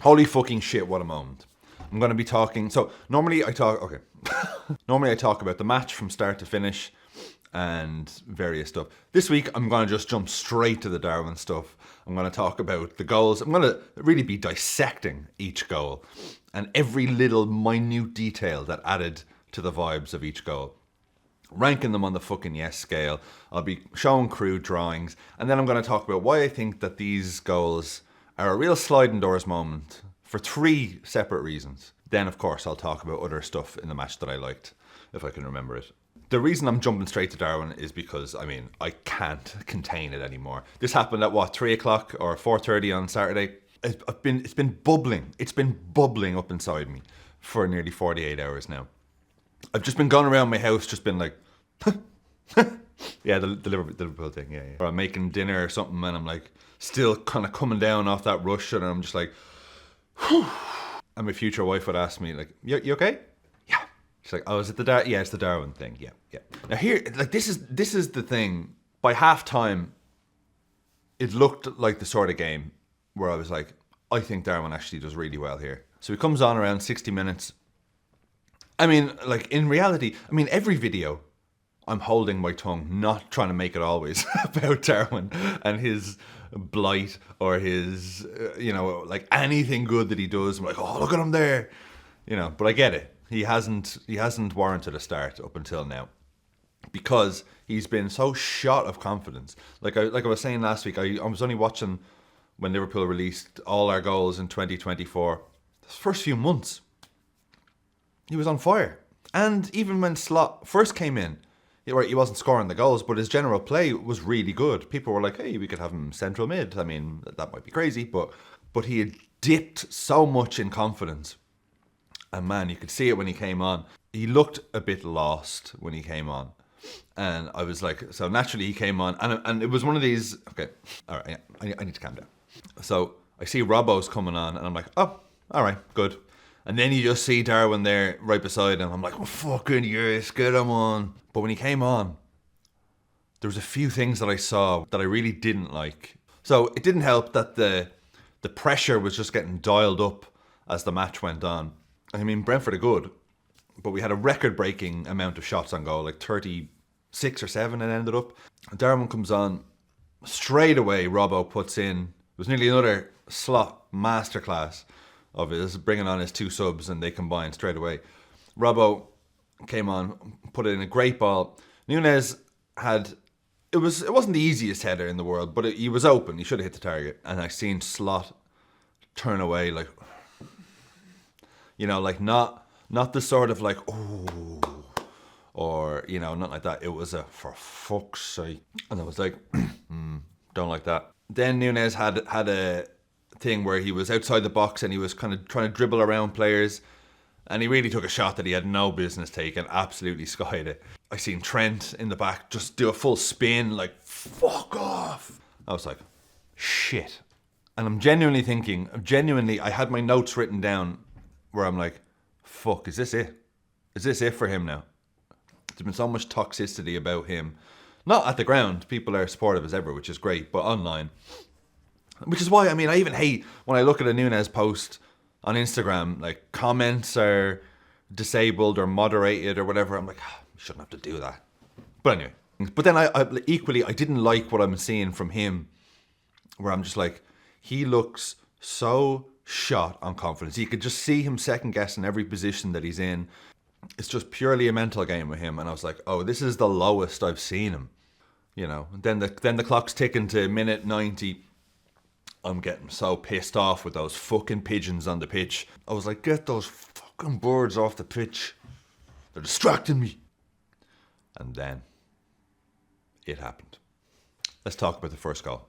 Holy fucking shit, what a moment. I'm going to be talking... So, normally I talk... Okay. Normally I talk about the match from start to finish and various stuff. This week, I'm going to just jump straight to the Darwin stuff. I'm going to talk about the goals. I'm going to really be dissecting each goal and every little minute detail that added to the vibes of each goal. Ranking them on the FKN YES scale. I'll be showing crude drawings. And then I'm going to talk about why I think that these goals are a real sliding doors moment for 3 separate reasons. Then, of course, I'll talk about other stuff in the match that I liked, if I can remember it. The reason I'm jumping straight to Darwin is because, I mean, I can't contain it anymore. This happened at, 3 o'clock or 4:30 on Saturday? It's been bubbling. It's been bubbling up inside me for nearly 48 hours now. I've just been going around my house, just been like... yeah, the Liverpool thing, yeah. Or I'm making dinner or something and I'm like, still kind of coming down off that rush and I'm just like... And my future wife would ask me, like, you okay? Yeah. She's like, oh, is it yeah, it's the Darwin thing. Yeah. Now here, like, this is the thing. By halftime, it looked like the sort of game where I was like, I think Darwin actually does really well here. So he comes on around 60 minutes. I mean, like, in reality, every video, I'm holding my tongue, not trying to make it always about Darwin and his blight or his, like anything good that he does. I'm like, oh, look at him there. But I get it. He hasn't warranted a start up until now because he's been so shot of confidence. Like I was saying last week, I was only watching when Liverpool released all our goals in 2024. The first few months, he was on fire. And even when Slot first came in, he wasn't scoring the goals, but his general play was really good. People were like, hey, we could have him central mid. I mean, that might be crazy, but he had dipped so much in confidence. And man, you could see it when he came on. He looked a bit lost when he came on. And I was like, so naturally he came on. And it was one of these, okay, all right, I need to calm down. So I see Robbo's coming on and I'm like, oh, all right, good. And then you just see Darwin there right beside him. I'm like, oh, fucking yes, get him on. But when he came on, there was a few things that I saw that I really didn't like. So it didn't help that the pressure was just getting dialed up as the match went on. I mean, Brentford are good, but we had a record-breaking amount of shots on goal, like 36 or 7 it ended up. Darwin comes on, straight away Robbo puts in, it was nearly another Slot masterclass of his, bringing on his 2 subs and they combined straight away. Robbo came on, put in a great ball. Nunez it wasn't the easiest header in the world, but he was open. He should have hit the target. And I seen Slot turn away like, like not the sort of like, oh, or, not like that. It was a, for fuck's sake. And I was like, don't like that. Then Nunez had a thing where he was outside the box and he was kind of trying to dribble around players. And he really took a shot that he had no business taking, absolutely skied it. I seen Trent in the back just do a full spin, like, fuck off. I was like, shit. And I'm genuinely thinking, I had my notes written down where I'm like, fuck, is this it? Is this it for him now? There's been so much toxicity about him. Not at the ground, people are supportive as ever, which is great, but online. Which is why, I even hate when I look at a Nunez post on Instagram, like comments are disabled or moderated or whatever. I'm like, you shouldn't have to do that. But anyway. But then I didn't like what I'm seeing from him, where I'm just like, he looks so shot on confidence. You could just see him second guessing every position that he's in. It's just purely a mental game with him. And I was like, oh, this is the lowest I've seen him. And then the clock's ticking to minute 90. I'm getting so pissed off with those fucking pigeons on the pitch. I was like, get those fucking birds off the pitch. They're distracting me. And then it happened. Let's talk about the first goal.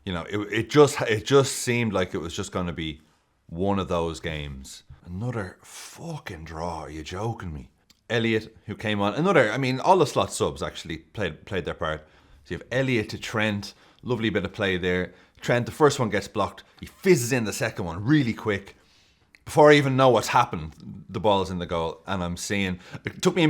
It just seemed like it was just going to be one of those games. Another fucking draw. Are you joking me? Elliott, who came on. All the Slot subs actually played their part. So you have Elliott to Trent. Lovely bit of play there. Trent, the first one gets blocked. He fizzes in the second one really quick. Before I even know what's happened, the ball's in the goal. And I'm seeing... It took me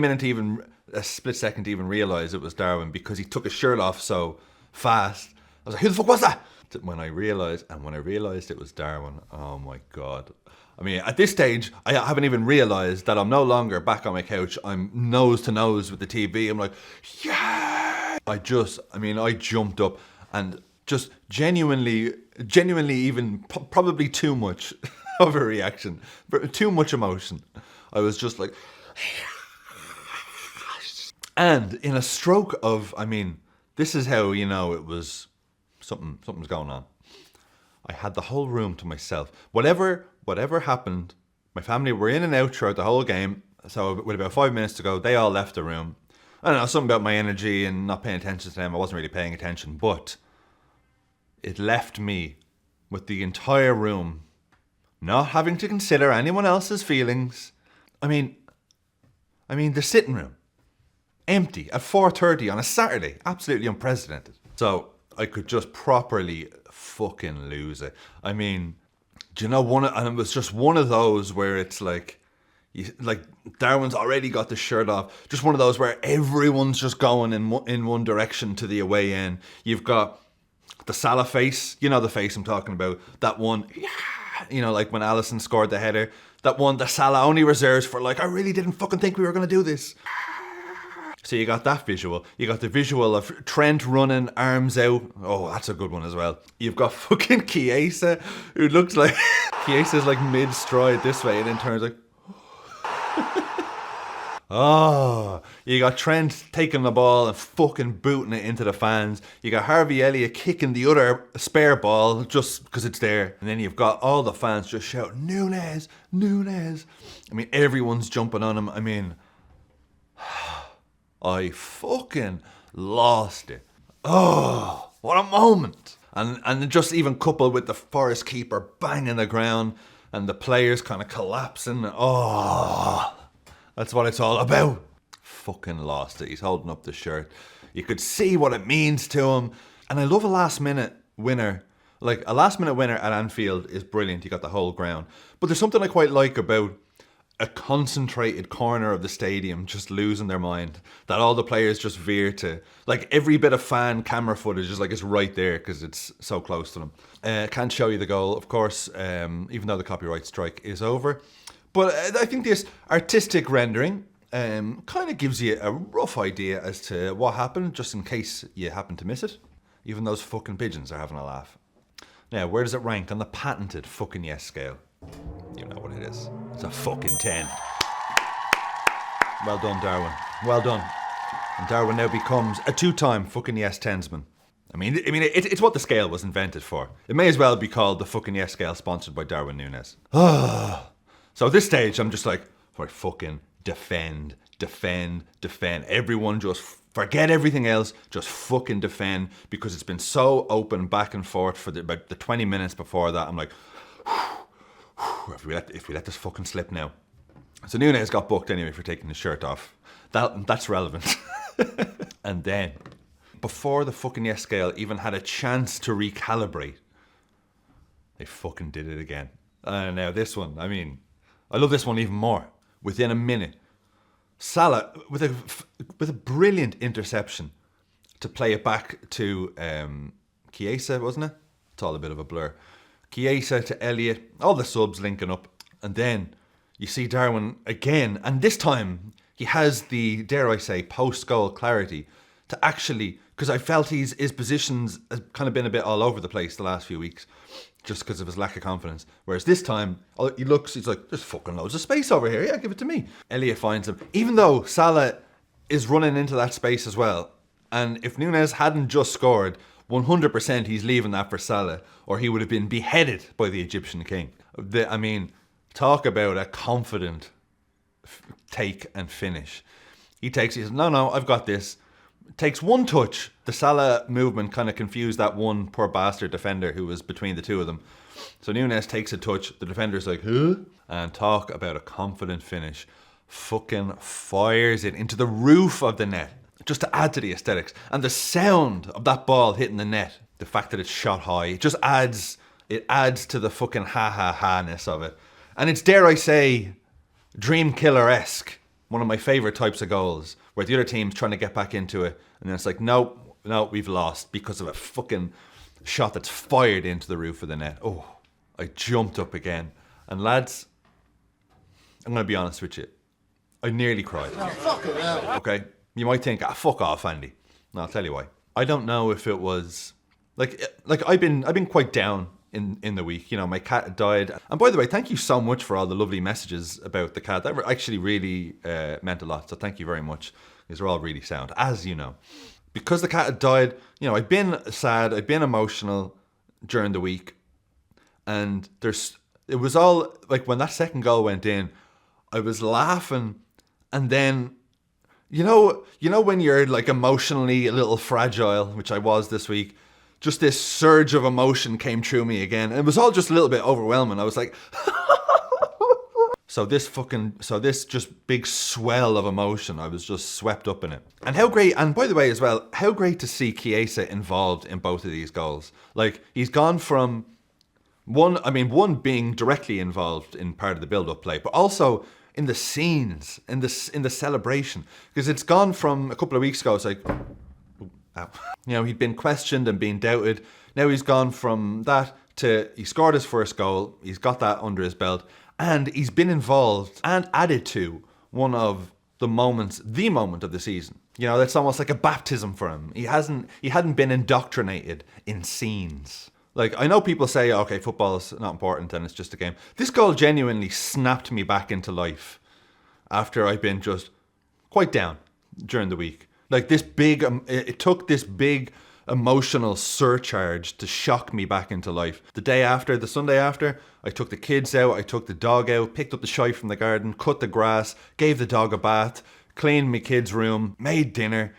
a split second to even realise it was Darwin because he took his shirt off so fast. I was like, who the fuck was that? When I realised it was Darwin, oh my God. I mean, at this stage, I haven't even realised that I'm no longer back on my couch. I'm nose to nose with the TV. I'm like, yeah! I jumped up and just genuinely even probably too much of a reaction, too much emotion. I was just like, and in a stroke of, I mean, this is how you know it was something's going on. I had the whole room to myself. Whatever happened, my family were in and out throughout the whole game. So with about 5 minutes to go, they all left the room. I don't know, something about my energy and not paying attention to them. I wasn't really paying attention, but it left me with the entire room not having to consider anyone else's feelings. I mean, the sitting room, empty at 4:30 on a Saturday. Absolutely unprecedented. So I could just properly fucking lose it. I mean, do you know and it was just one of those where it's like, Darwin's already got the shirt off. Just one of those where everyone's just going in one direction to the away end. You've got the Salah face, you know the face I'm talking about. That one, you know, like when Alisson scored the header. That one, the Salah only reserves for like, I really didn't fucking think we were going to do this. So you got that visual. You got the visual of Trent running, arms out. Oh, that's a good one as well. You've got fucking Chiesa, who looks like... Chiesa's like mid-stride this way and then turns like... Oh, you got Trent taking the ball and fucking booting it into the fans. You got Harvey Elliott kicking the other spare ball just because it's there. And then you've got all the fans just shouting, Nunez, Nunez. I mean, everyone's jumping on him. I mean... I fucking lost it. Oh, what a moment. And just even coupled with the Forest keeper banging the ground and the players kind of collapsing. Oh, that's what it's all about. Fucking lost it. He's holding up the shirt. You could see what it means to him. And I love a last minute winner. Like a last minute winner at Anfield is brilliant. You got the whole ground. But there's something I quite like about a concentrated corner of the stadium just losing their mind, that all the players just veer to, like every bit of fan camera footage is like it's right there because it's so close to them. Can't show you the goal, of course, even though the copyright strike is over, but I think this artistic rendering kind of gives you a rough idea as to what happened, just in case you happen to miss it. Even those fucking pigeons are having a laugh. Now, where does it rank on the patented FKN YES scale? You know what it is. It's a fucking 10. Well done, Darwin. Well done. And Darwin now becomes a 2-time FKN YES tensman. I mean, it's what the scale was invented for. It may as well be called the FKN YES scale, sponsored by Darwin Nunez. So at this stage, I'm just like, right, fucking defend. Everyone just forget everything else. Just fucking defend, because it's been so open back and forth for about the 20 minutes before that. I'm like, if we let this fucking slip now. So Nunez got booked anyway for taking his shirt off. That's relevant. And then, before the FKN YES scale even had a chance to recalibrate, they fucking did it again. And now this one, I mean, I love this one even more. Within a minute, Salah with a brilliant interception to play it back to Chiesa, wasn't it? It's all a bit of a blur. Chiesa to Elliott, all the subs linking up, and then you see Darwin again, and this time he has the, dare I say, post-goal clarity to actually, because I felt his positions has kind of been a bit all over the place the last few weeks, just because of his lack of confidence. Whereas this time, he's like, there's fucking loads of space over here, yeah, give it to me. Elliott finds him, even though Salah is running into that space as well, and if Nunez hadn't just scored, 100% he's leaving that for Salah, or he would have been beheaded by the Egyptian king. I mean, talk about a confident take and finish. He says, no, I've got this. Takes one touch. The Salah movement kind of confused that one poor bastard defender who was between the two of them. So Nunez takes a touch. The defender's like, huh? And talk about a confident finish. Fucking fires it into the roof of the net, just to add to the aesthetics. And the sound of that ball hitting the net, the fact that it's shot high, it just adds to the fucking ha-ha-ha-ness of it. And it's, dare I say, dream killer-esque. One of my favourite types of goals, where the other team's trying to get back into it, and then it's like, nope, no, we've lost because of a fucking shot that's fired into the roof of the net. Oh, I jumped up again. And lads, I'm going to be honest with you. I nearly cried. Oh, fuck it out. Okay, you might think, fuck off, Andy. No, I'll tell you why. I don't know if it was like I've been quite down in the week. You know, my cat had died. And by the way, thank you so much for all the lovely messages about the cat. That actually really meant a lot. So thank you very much. These are all really sound, as you know. Because the cat had died, you know, I've been sad, I've been emotional during the week. And it was all like when that second goal went in, I was laughing, and then you know when you're like emotionally a little fragile, which I was this week, just this surge of emotion came through me again. And it was all just a little bit overwhelming. I was like So this just big swell of emotion, I was just swept up in it. And how great, and by the way as well, how great to see Chiesa involved in both of these goals. Like, he's gone from one being directly involved in part of the build-up play, but also in the scenes, in the celebration. Because it's gone from a couple of weeks ago, it's like, ow. You know, he'd been questioned and being doubted. Now he's gone from that to, he scored his first goal, he's got that under his belt, and he's been involved and added to one of the moment of the season. You know, that's almost like a baptism for him. He hadn't been indoctrinated in scenes. Like, I know people say, okay, football's not important and it's just a game. This goal genuinely snapped me back into life after I'd been just quite down during the week. Like, this big, it took this big emotional surcharge to shock me back into life. The Sunday after, I took the kids out, I took the dog out, picked up the shite from the garden, cut the grass, gave the dog a bath, cleaned my kids' room, made dinner.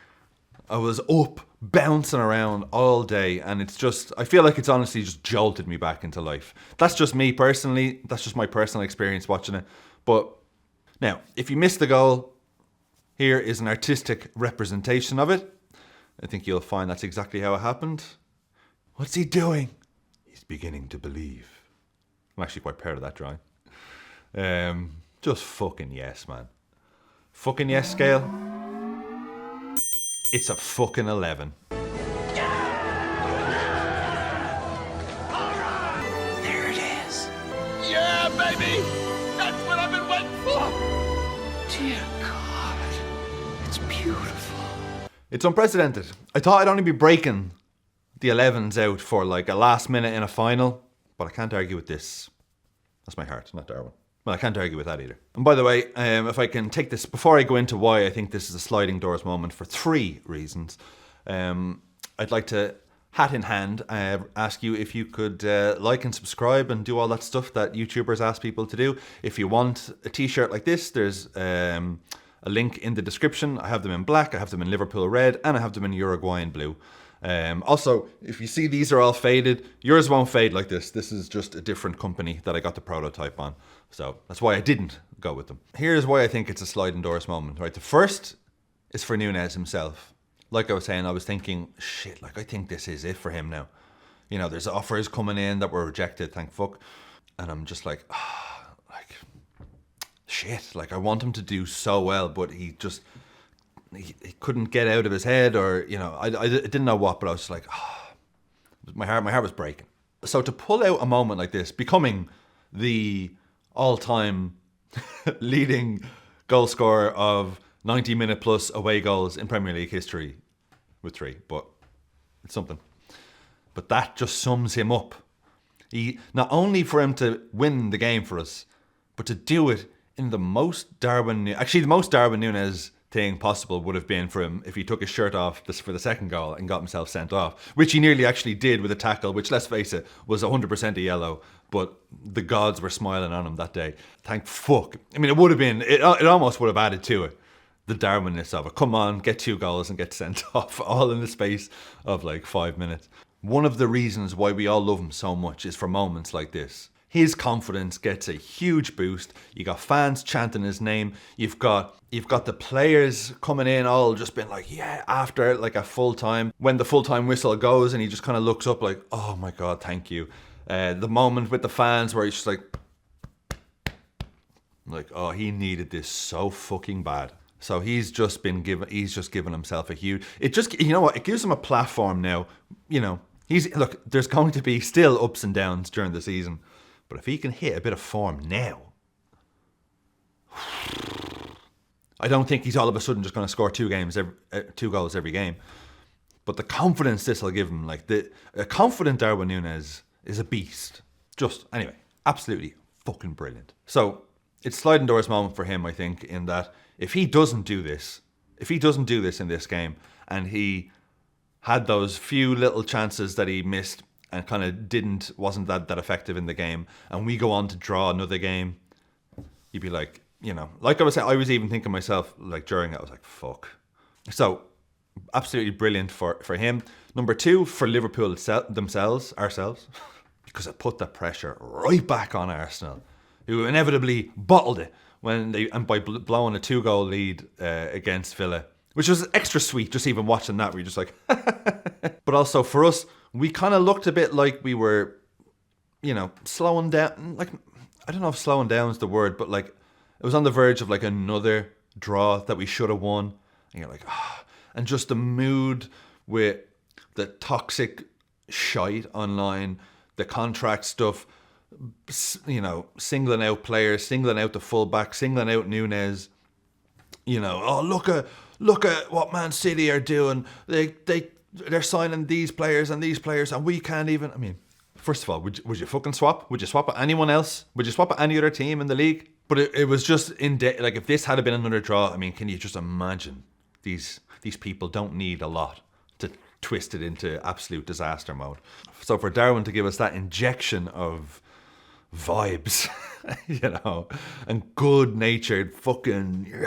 I was up, bouncing around all day, and I feel like it's honestly just jolted me back into life. That's just me personally, that's just my personal experience watching it. But now, if you missed the goal, here is an artistic representation of it. I think you'll find that's exactly how it happened. What's he doing? He's beginning to believe. I'm actually quite proud of that drawing. Just fucking yes, man. Fucking yes scale. It's a fucking 11. There it is. Yeah, baby! That's what I've been waiting for! Dear God, it's beautiful. It's unprecedented. I thought I'd only be breaking the 11s out for like a last minute in a final, but I can't argue with this. That's my heart, not Darwin. Well, I can't argue with that either. And by the way, if I can take this, before I go into why I think this is a sliding doors moment, for 3 reasons. I'd like to, hat in hand, ask you if you could like and subscribe and do all that stuff that YouTubers ask people to do. If you want a t-shirt like this, there's a link in the description. I have them in black, I have them in Liverpool red, and I have them in Uruguayan blue. Also, if you see these are all faded, yours won't fade like this. This is just a different company that I got the prototype on. So that's why I didn't go with them. Here's why I think it's a sliding doors moment, right? The first is for Nunez himself. Like I was saying, I was thinking, shit, like I think this is it for him now. You know, there's offers coming in that were rejected, thank fuck. And I'm just like, shit, like I want him to do so well, but he couldn't get out of his head, or, you know, I didn't know what, but I was just like, my heart was breaking. So to pull out a moment like this, becoming the all-time leading goal scorer of 90-minute plus away goals in Premier League history with 3, but it's something. But that just sums him up. Not only for him to win the game for us, but to do it in the most Darwin Nunez thing possible would have been for him if he took his shirt off for the second goal and got himself sent off, which he nearly actually did with a tackle, which, let's face it, was 100% a yellow, but the gods were smiling on him that day. Thank fuck. I mean, it almost would have added to it, the Darwinness of it. Come on, get 2 goals and get sent off, all in the space of like 5 minutes. One of the reasons why we all love him so much is for moments like this. His confidence gets a huge boost. You got fans chanting his name. You've got the players coming in, all just being like, yeah, after like a full time. When the full time whistle goes and he just kind of looks up like, oh my God, thank you. The moment with the fans where he's just like, oh, he needed this so fucking bad. So he's just given himself a huge. It just, you know what? It gives him a platform now. You know, look. There's going to be still ups and downs during the season, but if he can hit a bit of form now, I don't think he's all of a sudden just going to score 2 goals every game. But the confidence this will give him, like a confident Darwin Nunez is a beast. Just anyway, absolutely fucking brilliant. So it's sliding doors moment for him, I think, in that. If he doesn't do this in this game, and he had those few little chances that he missed and kind of wasn't that effective in the game, and we go on to draw another game, you'd be like, you know, like I was saying, I was even thinking myself, like during it, I was like, fuck. So absolutely brilliant for him. Number 2 for Liverpool ourselves, because it put the pressure right back on Arsenal, who inevitably bottled it. By blowing a 2-goal lead against Villa, which was extra sweet, just even watching that, where you're just like, but also for us, we kind of looked a bit like we were, you know, slowing down. Like, I don't know if slowing down is the word, but like, it was on the verge of like another draw that we should have won. And you're like, and just the mood with the toxic shite online, the contract stuff, you know, singling out players, singling out the fullback, singling out Nunez. You know, oh, look at what Man City are doing. They're signing these players, and we can't even. I mean, first of all, would you fucking swap? Would you swap at anyone else? Would you swap at any other team in the league? But it was just like, if this had been another draw, I mean, can you just imagine? These people don't need a lot to twist it into absolute disaster mode. So for Darwin to give us that injection of vibes, you know, and good-natured fucking,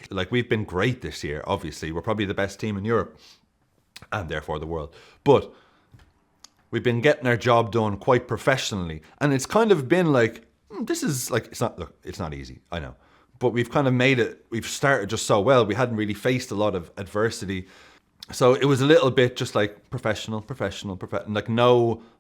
like, we've been great this year. Obviously, we're probably the best team in Europe and therefore the world, but we've been getting our job done quite professionally, and it's kind of been like, this is like, it's not easy, I know, but we've kind of made it. We've started just so well. We hadn't really faced a lot of adversity, so it was a little bit just like professional,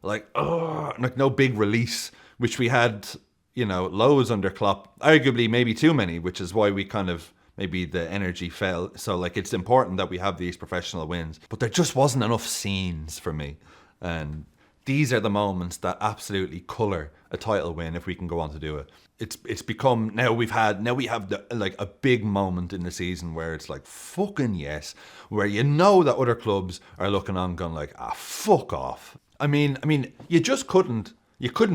like no big release, which we had, you know, lows under Klopp, arguably maybe too many, which is why we kind of, maybe the energy fell. So like, it's important that we have these professional wins, but there just wasn't enough scenes for me. And these are the moments that absolutely colour a title win if we can go on to do it. It's become, now we have like a big moment in the season where it's like, fucking yes, where you know that other clubs are looking on going like, fuck off. I mean, you just couldn't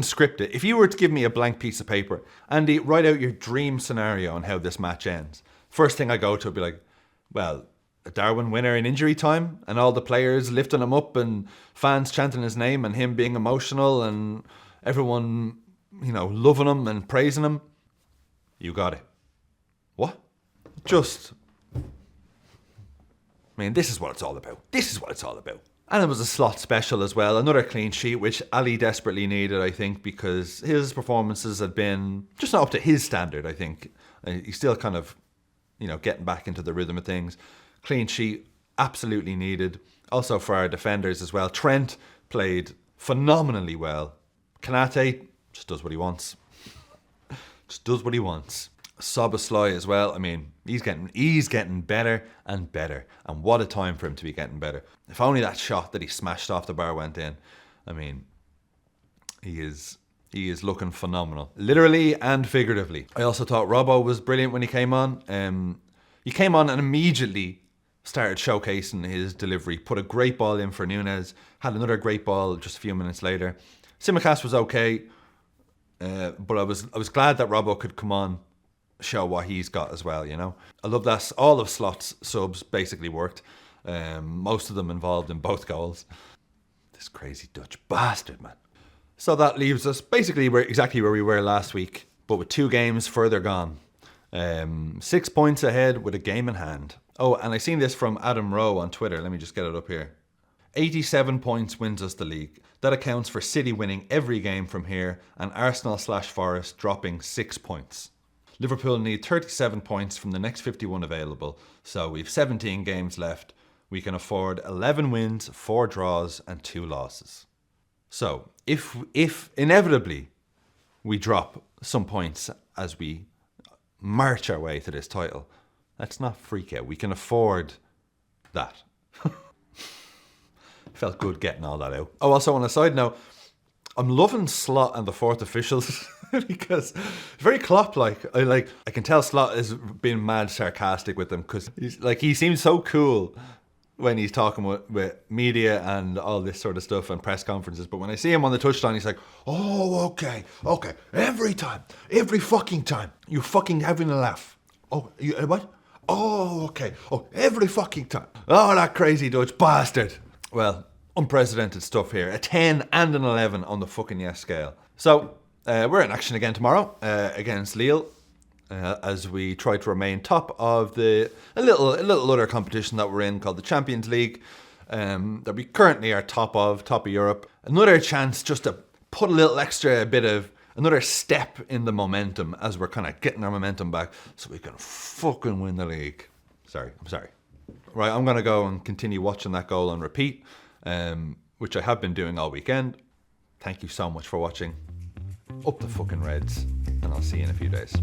script it. If you were to give me a blank piece of paper, Andy, write out your dream scenario on how this match ends, first thing I go to would be like, well, a Darwin winner in injury time, and all the players lifting him up and fans chanting his name and him being emotional and everyone, you know, loving him and praising him. You got it. What? Just, I mean, this is what it's all about. And it was a slot special as well. Another clean sheet, which Ali desperately needed, I think, because his performances had been just not up to his standard, I think. He's still kind of, you know, getting back into the rhythm of things. Clean sheet, absolutely needed. Also for our defenders as well. Trent played phenomenally well. Konate just does what he wants. Szoboszlai as well. I mean, he's getting better and better. And what a time for him to be getting better. If only that shot that he smashed off the bar went in. I mean, he is looking phenomenal, literally and figuratively. I also thought Robbo was brilliant when he came on. He came on and immediately started showcasing his delivery. Put a great ball in for Nunez. Had another great ball just a few minutes later. Tsimikas was okay, but I was glad that Robbo could come on, show what he's got as well. You know, I love that all of Slot's subs basically worked. Most of them involved in both goals. This crazy Dutch bastard, man. So that leaves us basically exactly where we were last week, but with 2 games further gone. 6 points ahead with a game in hand. Oh, and I seen this from Adam Rowe on Twitter. Let me just get it up here. 87 points wins us the league. That accounts for City winning every game from here and Arsenal/Forest dropping 6 points. Liverpool need 37 points from the next 51 available, so we've 17 games left. We can afford 11 wins, 4 draws and 2 losses. So, if inevitably we drop some points as we march our way to this title, Let's not freak out. We can afford that. Felt good getting all that out. Oh, also on a side note, I'm loving Slot and the fourth officials because it's very Klopp-like. I can tell Slot is being mad sarcastic with them because he seems so cool when he's talking with media and all this sort of stuff and press conferences. But when I see him on the touchline, he's like, oh, okay, every fucking time, you fucking having a laugh. Oh, you what? Oh, okay. Oh, every fucking time. Oh, that crazy Dutch bastard. Well, unprecedented stuff here. A 10 and an 11 on the fucking yes scale. So, we're in action again tomorrow against Lille as we try to remain top of a little other competition that we're in called the Champions League that we currently are top of Europe. Another chance just to put a little extra bit of another step in the momentum as we're kind of getting our momentum back so we can fucking win the league. I'm sorry. Right, I'm going to go and continue watching that goal on repeat, which I have been doing all weekend. Thank you so much for watching. Up the fucking Reds, and I'll see you in a few days.